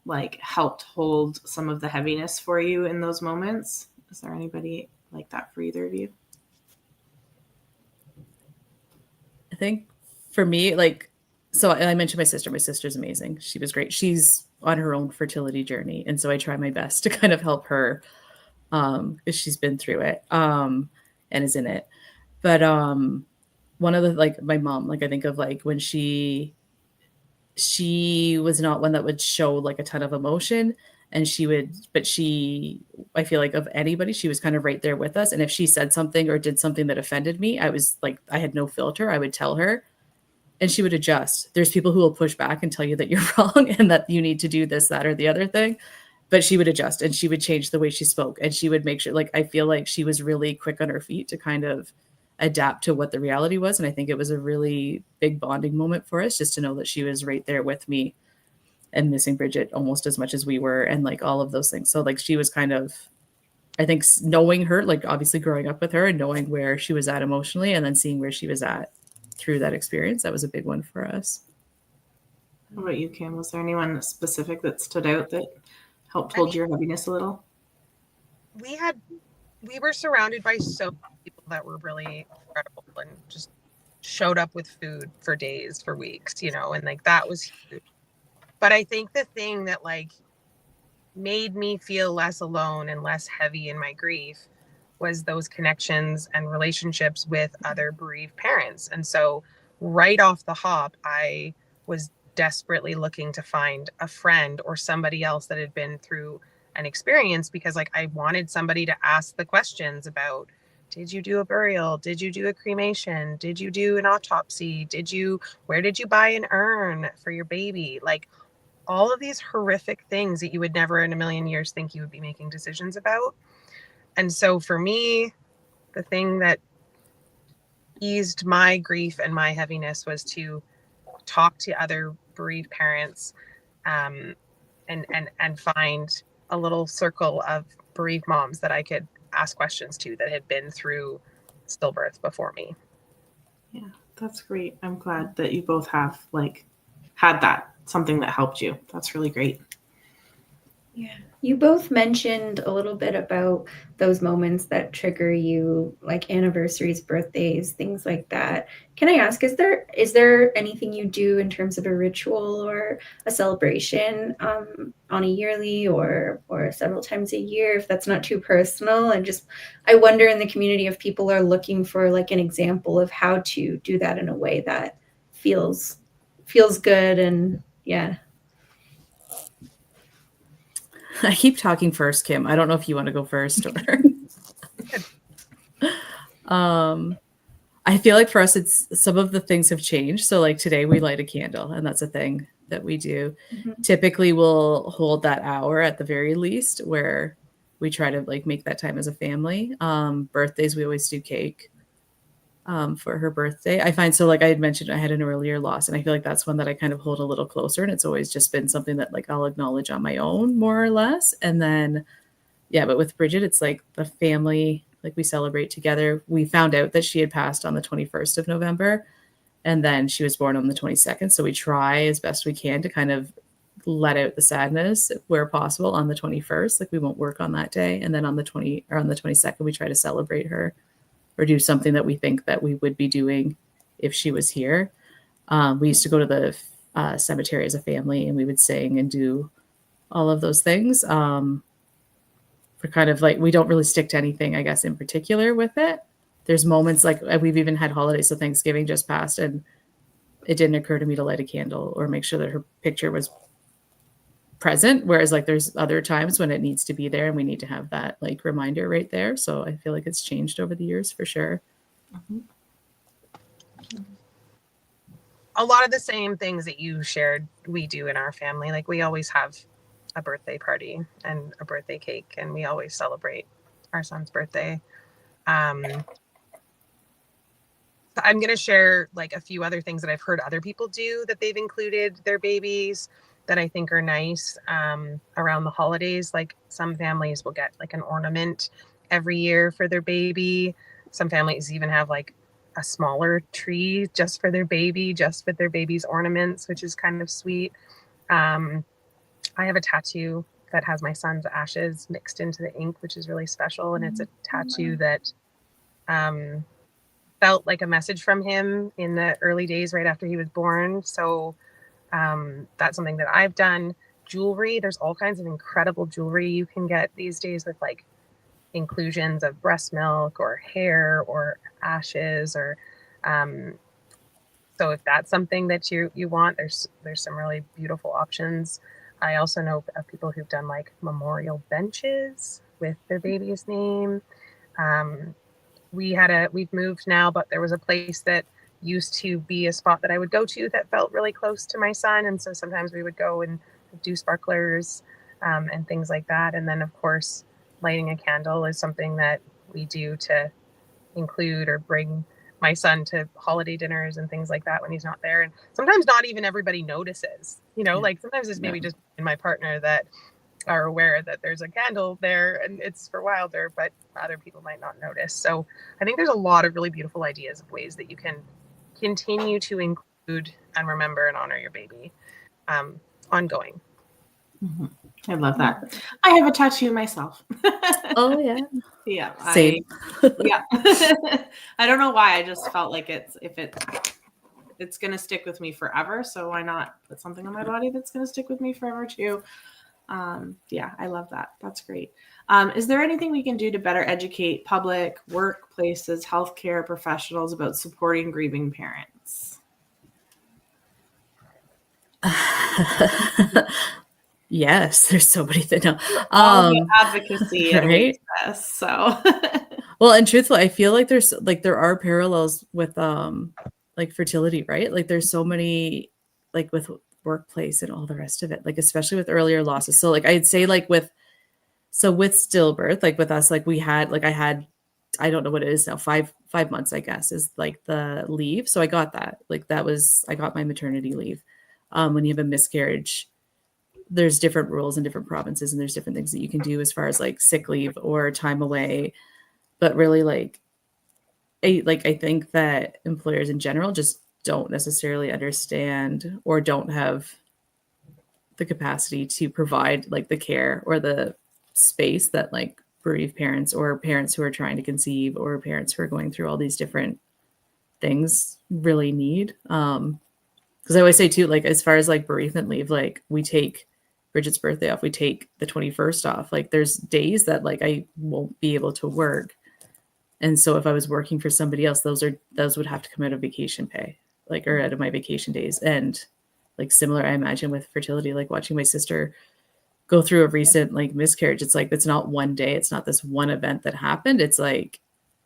like helped hold some of the heaviness for you in those moments? Is there anybody like that for either of you? I think for me, like, so I mentioned my sister. My sister's amazing. She was great. She's on her own fertility journey. And so I try my best to kind of help her because she's been through it and is in it. But one of the, like my mom, like I think of like when she was not one that would show like a ton of emotion, and I feel like of anybody, she was kind of right there with us. And if she said something or did something that offended me, I was like, I had no filter. I would tell her and she would adjust. There's people who will push back and tell you that you're wrong and that you need to do this, that, or the other thing. But she would adjust and she would change the way she spoke, and she would make sure, like, I feel like she was really quick on her feet to kind of adapt to what the reality was. And I think it was a really big bonding moment for us, just to know that she was right there with me and missing Bridget almost as much as we were, and like all of those things. So like she was kind of, I think, knowing her, like obviously growing up with her and knowing where she was at emotionally and then seeing where she was at through that experience, that was a big one for us. What about you, Kim? Was there anyone specific that stood out that helped hold your heaviness a little? We were surrounded by so many people that were really incredible and just showed up with food for days, for weeks, you know, and like that was huge. But I think the thing that like made me feel less alone and less heavy in my grief was those connections and relationships with other bereaved parents. And so right off the hop, I was desperately looking to find a friend or somebody else that had been through an experience, because like I wanted somebody to ask the questions about, did you do a burial? Did you do a cremation? Did you do an autopsy? Where did you buy an urn for your baby? Like all of these horrific things that you would never in a million years think you would be making decisions about. And so for me, the thing that eased my grief and my heaviness was to talk to other bereaved parents and find a little circle of bereaved moms that I could ask questions to that had been through stillbirth before me. Yeah, that's great. I'm glad that you both have like had that, something that helped you. That's really great. Yeah. You both mentioned a little bit about those moments that trigger you, like anniversaries, birthdays, things like that. Can I ask, is there anything you do in terms of a ritual or a celebration on a yearly or several times a year, if that's not too personal? And just, I wonder in the community if people are looking for like an example of how to do that in a way that feels good. And yeah. I keep talking first, Kim. I don't know if you want to go first or. I feel like for us, it's some of the things have changed. So like today we light a candle, and that's a thing that we do. Mm-hmm. Typically we'll hold that hour at the very least where we try to like make that time as a family. Birthdays, we always do cake for her birthday. I find, so like I had mentioned, I had an earlier loss, and I feel like that's one that I kind of hold a little closer, and it's always just been something that like I'll acknowledge on my own more or less. And then, yeah, but with Bridget, it's like the family, like we celebrate together. We found out that she had passed on the 21st of November, and then she was born on the 22nd. So we try as best we can to kind of let out the sadness where possible on the 21st. Like we won't work on that day. And then on the 22nd, we try to celebrate her or do something that we think that we would be doing if she was here. We used to go to the cemetery as a family, and we would sing and do all of those things. For kind of like, we don't really stick to anything, I guess, in particular with it. There's moments like we've even had holidays. So Thanksgiving just passed and it didn't occur to me to light a candle or make sure that her picture was present. Whereas like there's other times when it needs to be there and we need to have that like reminder right there. So I feel like it's changed over the years for sure. Mm-hmm. A lot of the same things that you shared, we do in our family. Like we always have a birthday party and a birthday cake, and we always celebrate our son's birthday. I'm going to share like a few other things that I've heard other people do that they've included their babies that I think are nice around the holidays. Like some families will get like an ornament every year for their baby. Some families even have like a smaller tree just for their baby, just with their baby's ornaments, which is kind of sweet. I have a tattoo that has my son's ashes mixed into the ink, which is really special. And it's a tattoo that felt like a message from him in the early days right after he was born. So that's something that I've done. Jewelry, there's all kinds of incredible jewelry you can get these days with like inclusions of breast milk or hair or ashes or so if that's something that you want, there's some really beautiful options. I also know of people who've done like memorial benches with their baby's name. We've moved now, but there was a place that used to be a spot that I would go to that felt really close to my son, and so sometimes we would go and do sparklers and things like that. And then of course lighting a candle is something that we do to include or bring my son to holiday dinners and things like that when he's not there. And sometimes not even everybody notices, like sometimes it's maybe just my partner that are aware that there's a candle there and it's for Wilder, but other people might not notice. So I think there's a lot of really beautiful ideas of ways that you can continue to include and remember and honor your baby ongoing. Mm-hmm. I love that. I have a tattoo myself. Oh yeah. Yeah. Same. Yeah. I don't know why. I just felt like it's going to stick with me forever. So why not put something on my body that's going to stick with me forever too? Yeah, I love that. That's great. Is there anything we can do to better educate public, workplaces, healthcare professionals about supporting grieving parents? Yes, there's so many things. All the advocacy and right? this, so well, and truthfully, I feel like there are parallels with like fertility, right? Like there's so many like with workplace and all the rest of it, like especially with earlier losses. So like I'd say like with stillbirth, like with us, like I don't know what it is now, 5 months, I guess, is like the leave. So I got that. Like I got my maternity leave. When you have a miscarriage, there's different rules in different provinces and there's different things that you can do as far as like sick leave or time away. But really I think that employers in general just don't necessarily understand or don't have the capacity to provide like the care or the space that like bereaved parents or parents who are trying to conceive or parents who are going through all these different things really need. Because I always say too, like as far as like bereavement leave, like we take Bridget's birthday off, we take the 21st off. Like there's days that like I won't be able to work. And so if I was working for somebody else, those would have to come out of vacation pay, like, or out of my vacation days. And like similar, I imagine with fertility, like watching my sister go through a recent like miscarriage. It's like, it's not one day. It's not this one event that happened. It's like,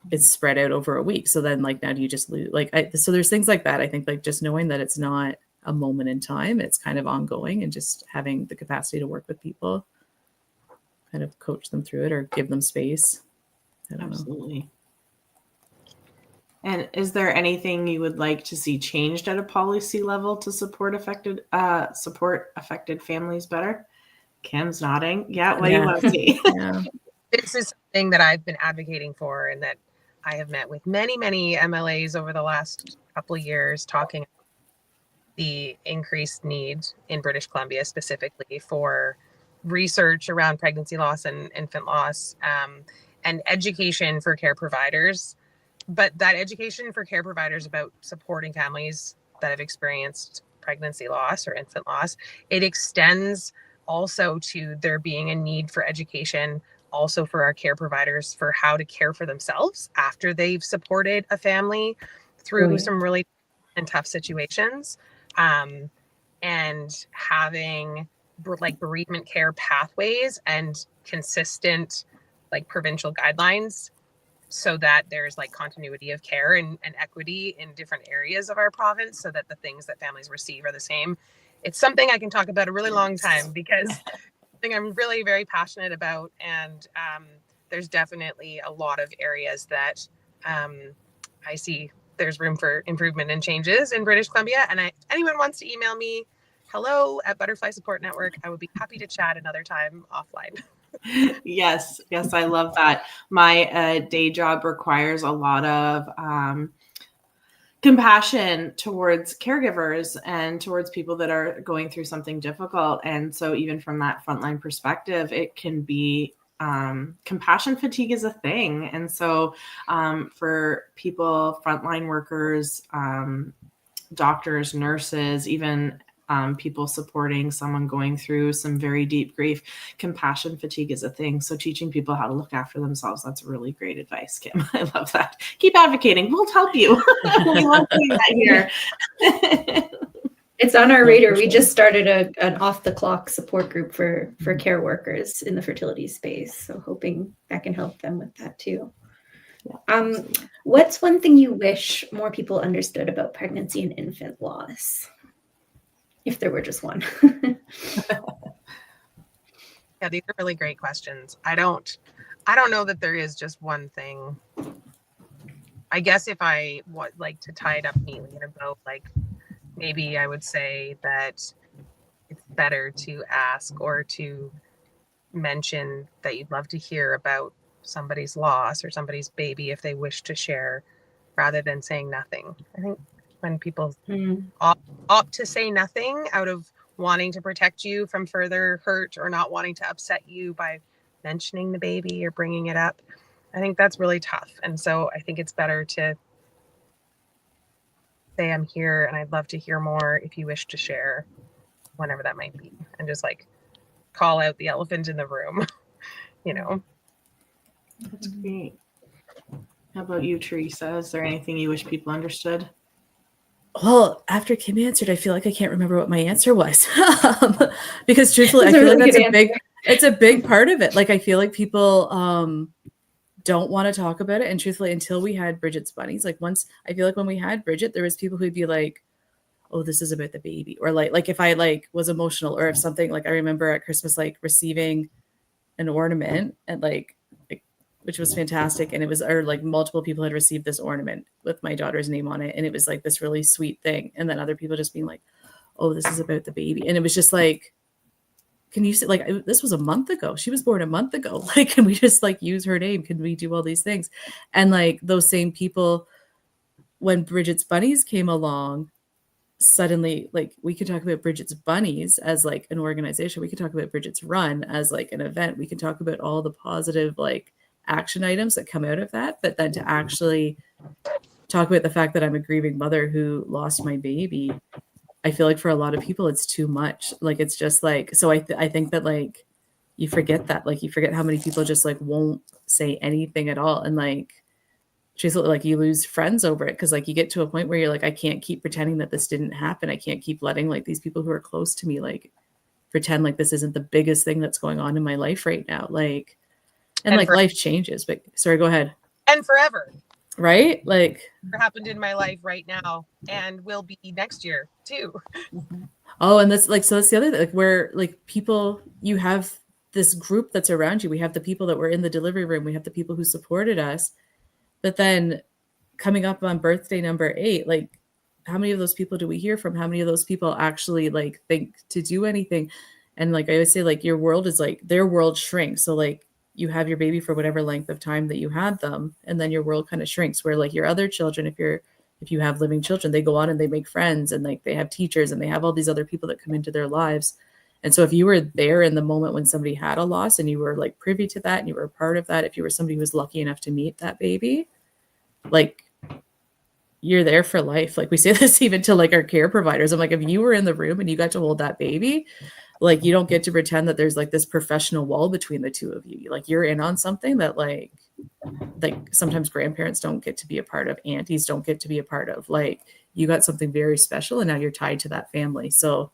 it's spread out over a week. So then like, now do you just lose? Like, so there's things like that. I think like just knowing that it's not a moment in time, it's kind of ongoing, and just having the capacity to work with people, kind of coach them through it or give them space. I don't know. And is there anything you would like to see changed at a policy level to support affected families better? Kim's nodding. Yeah, what do you want to see? Yeah. This is something that I've been advocating for, and that I have met with many, many MLAs over the last couple of years, talking about the increased need in British Columbia specifically for research around pregnancy loss and infant loss, and education for care providers. But that education for care providers about supporting families that have experienced pregnancy loss or infant loss, it extends also to there being a need for education also for our care providers for how to care for themselves after they've supported a family through some really and tough situations, and having like bereavement care pathways and consistent like provincial guidelines so that there's like continuity of care and equity in different areas of our province so that the things that families receive are the same. It's something I can talk about a really long time because something I'm really very passionate about, and there's definitely a lot of areas that I see there's room for improvement and changes in British Columbia. And anyone wants to email me, hello@Butterfly Support Network, I would be happy to chat another time offline. Yes, I love that. My day job requires a lot of compassion towards caregivers and towards people that are going through something difficult. And so even from that frontline perspective, it can be compassion fatigue is a thing. And so for people, frontline workers, doctors, nurses, even people supporting someone going through some very deep grief, compassion fatigue is a thing. So teaching people how to look after themselves, that's really great advice, Kim. I love that. Keep advocating. We'll help you. We love doing that here. It's on our radar. We just started an off-the-clock support group for care workers in the fertility space. So hoping that can help them with that too. What's one thing you wish more people understood about pregnancy and infant loss? If there were just one. Yeah, these are really great questions. I don't know that there is just one thing. I guess if I would like to tie it up neatly in a bow, like maybe I would say that it's better to ask or to mention that you'd love to hear about somebody's loss or somebody's baby if they wish to share, rather than saying nothing. I think when people opt to say nothing out of wanting to protect you from further hurt or not wanting to upset you by mentioning the baby or bringing it up, I think that's really tough. And so I think it's better to say, I'm here and I'd love to hear more if you wish to share, whenever that might be, and just like call out the elephant in the room, you know. That's great. How about you, Teresa? Is there anything you wish people understood? Well, after Kim answered, I feel like I can't remember what my answer was. Because truthfully, I feel like it's a big part of it. Like, I feel like people don't want to talk about it. And truthfully, until we had Bridget's Bunnies, like once, I feel like when we had Bridget, there was people who'd be like, oh, this is about the baby. Or like if I like was emotional, or if something, like I remember at Christmas, like receiving an ornament and like which was fantastic. And it was, or like multiple people had received this ornament with my daughter's name on it. And it was like this really sweet thing. And then other people just being like, oh, this is about the baby. And it was just like, can you say, like, this was a month ago. She was born a month ago. Like, can we just like use her name? Can we do all these things? And like those same people, when Bridget's Bunnies came along, suddenly like we could talk about Bridget's Bunnies as like an organization. We could talk about Bridget's Run as like an event. We could talk about all the positive like action items that come out of that. But then to actually talk about the fact that I'm a grieving mother who lost my baby, I feel like for a lot of people, it's too much. Like, it's just like, so I think that like, you forget that, like, you forget how many people just like won't say anything at all. And like, truthfully, like you lose friends over it. Cause like you get to a point where you're like, I can't keep pretending that this didn't happen. I can't keep letting like these people who are close to me, like pretend like this isn't the biggest thing that's going on in my life right now. Like, and like life changes, but sorry, go ahead. And forever. Right? Like what happened in my life right now and will be next year too. Oh, and that's like, so that's the other thing, like where like people, you have this group that's around you. We have the people that were in the delivery room. We have the people who supported us. But then coming up on birthday number 8, like how many of those people do we hear from? How many of those people actually like think to do anything? And like I would say, like your world is like their world shrinks. So like you have your baby for whatever length of time that you had them, and then your world kind of shrinks, where like your other children, if you have living children, they go on and they make friends, and like they have teachers and they have all these other people that come into their lives. And so if you were there in the moment when somebody had a loss and you were like privy to that and you were a part of that, if you were somebody who was lucky enough to meet that baby, like you're there for life. Like we say this even to like our care providers. I'm like, if you were in the room and you got to hold that baby, like you don't get to pretend that there's like this professional wall between the two of you. Like you're in on something that like sometimes grandparents don't get to be a part of, aunties don't get to be a part of. Like you got something very special and now you're tied to that family. So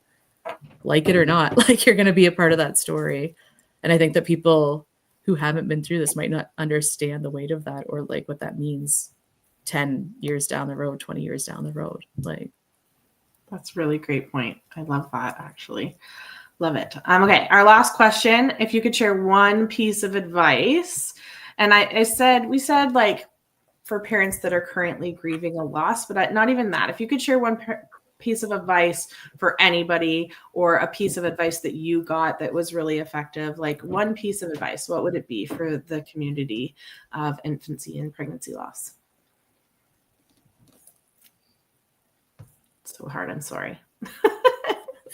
like it or not, like you're going to be a part of that story. And I think that people who haven't been through this might not understand the weight of that or like what that means 10 years down the road, 20 years down the road. Like that's a really great point. I love that, actually. Love it. Okay, our last question. If you could share one piece of advice, and we said like for parents that are currently grieving a loss, but not even that. If you could share one piece of advice for anybody, or a piece of advice that you got that was really effective, like one piece of advice, what would it be for the community of infancy and pregnancy loss? So hard. I'm sorry.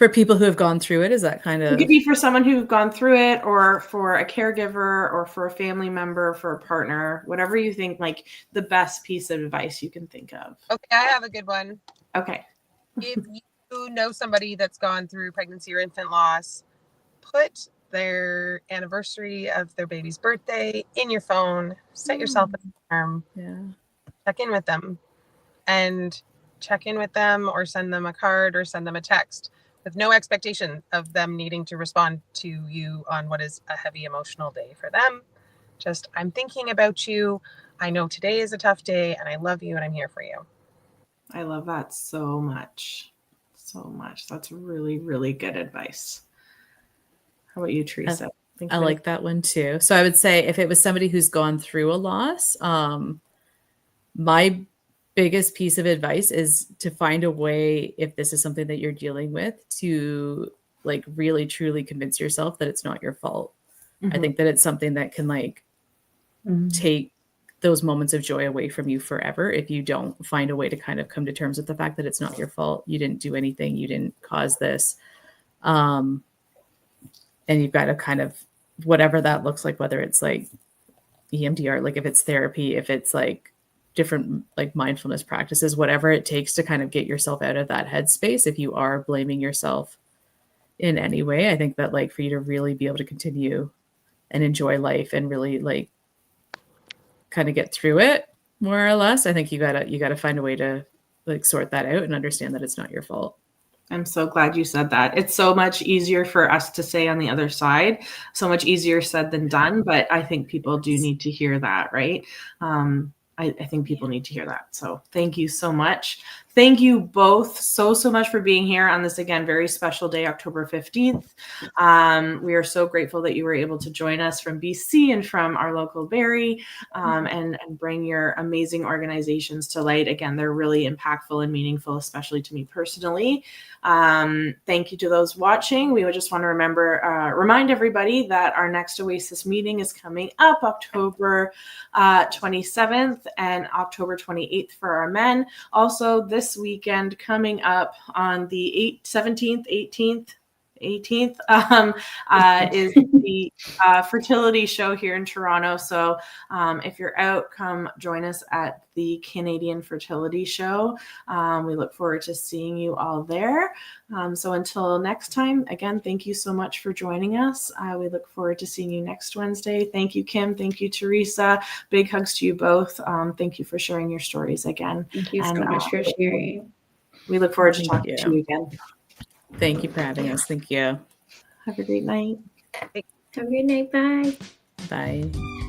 for people who have gone through it, is that kind of... It could be for someone who's gone through it, or for a caregiver, or for a family member, for a partner, whatever you think, like the best piece of advice you can think of. Okay, I have a good one. Okay. If you know somebody that's gone through pregnancy or infant loss, put their anniversary of their baby's birthday in your phone, set yourself an alarm, check in with them, and check in with them, or send them a card, or send them a text, with no expectation of them needing to respond to you on what is a heavy emotional day for them. Just, I'm thinking about you. I know today is a tough day, and I love you, and I'm here for you. I love that so much. So much. That's really, really good advice. How about you, Teresa? I like that one too. So I would say if it was somebody who's gone through a loss, my biggest piece of advice is to find a way, if this is something that you're dealing with, to like really truly convince yourself that it's not your fault. I think that it's something that can like take those moments of joy away from you forever if you don't find a way to kind of come to terms with the fact that it's not your fault. You didn't do anything. You didn't cause this. And you've got to kind of, whatever that looks like, whether it's like EMDR, like if it's therapy, if it's like different like mindfulness practices, whatever it takes to kind of get yourself out of that headspace. If you are blaming yourself in any way, I think that like for you to really be able to continue and enjoy life and really like kind of get through it more or less, I think you gotta find a way to like sort that out and understand that it's not your fault. I'm so glad you said that. It's so much easier for us to say on the other side, so much easier said than done, but I think people do need to hear that, right? I think people need to hear that. So thank you so much. Thank you both so much for being here on this, again, very special day, October 15th. We are so grateful that you were able to join us from BC and from our local Barrie, and bring your amazing organizations to light. Again, they're really impactful and meaningful, especially to me personally. Thank you to those watching. We would just want to remind everybody that our next Oasis meeting is coming up October 27th and October 28th for our men. Also, this weekend coming up on the 17th, 18th, is the Fertility show here in Toronto. So if you're out, come join us at the Canadian Fertility Show. We look forward to seeing you all there. So until next time, again, thank you so much for joining us. We look forward to seeing you next Wednesday. Thank you, Kim. Thank you, Teresa. Big hugs to you both. Thank you for sharing your stories again. Thank you so much for sharing. We look forward to talking to you again. Thank you for having us. Thank you. Have a great night. Have a good night. Bye. Bye.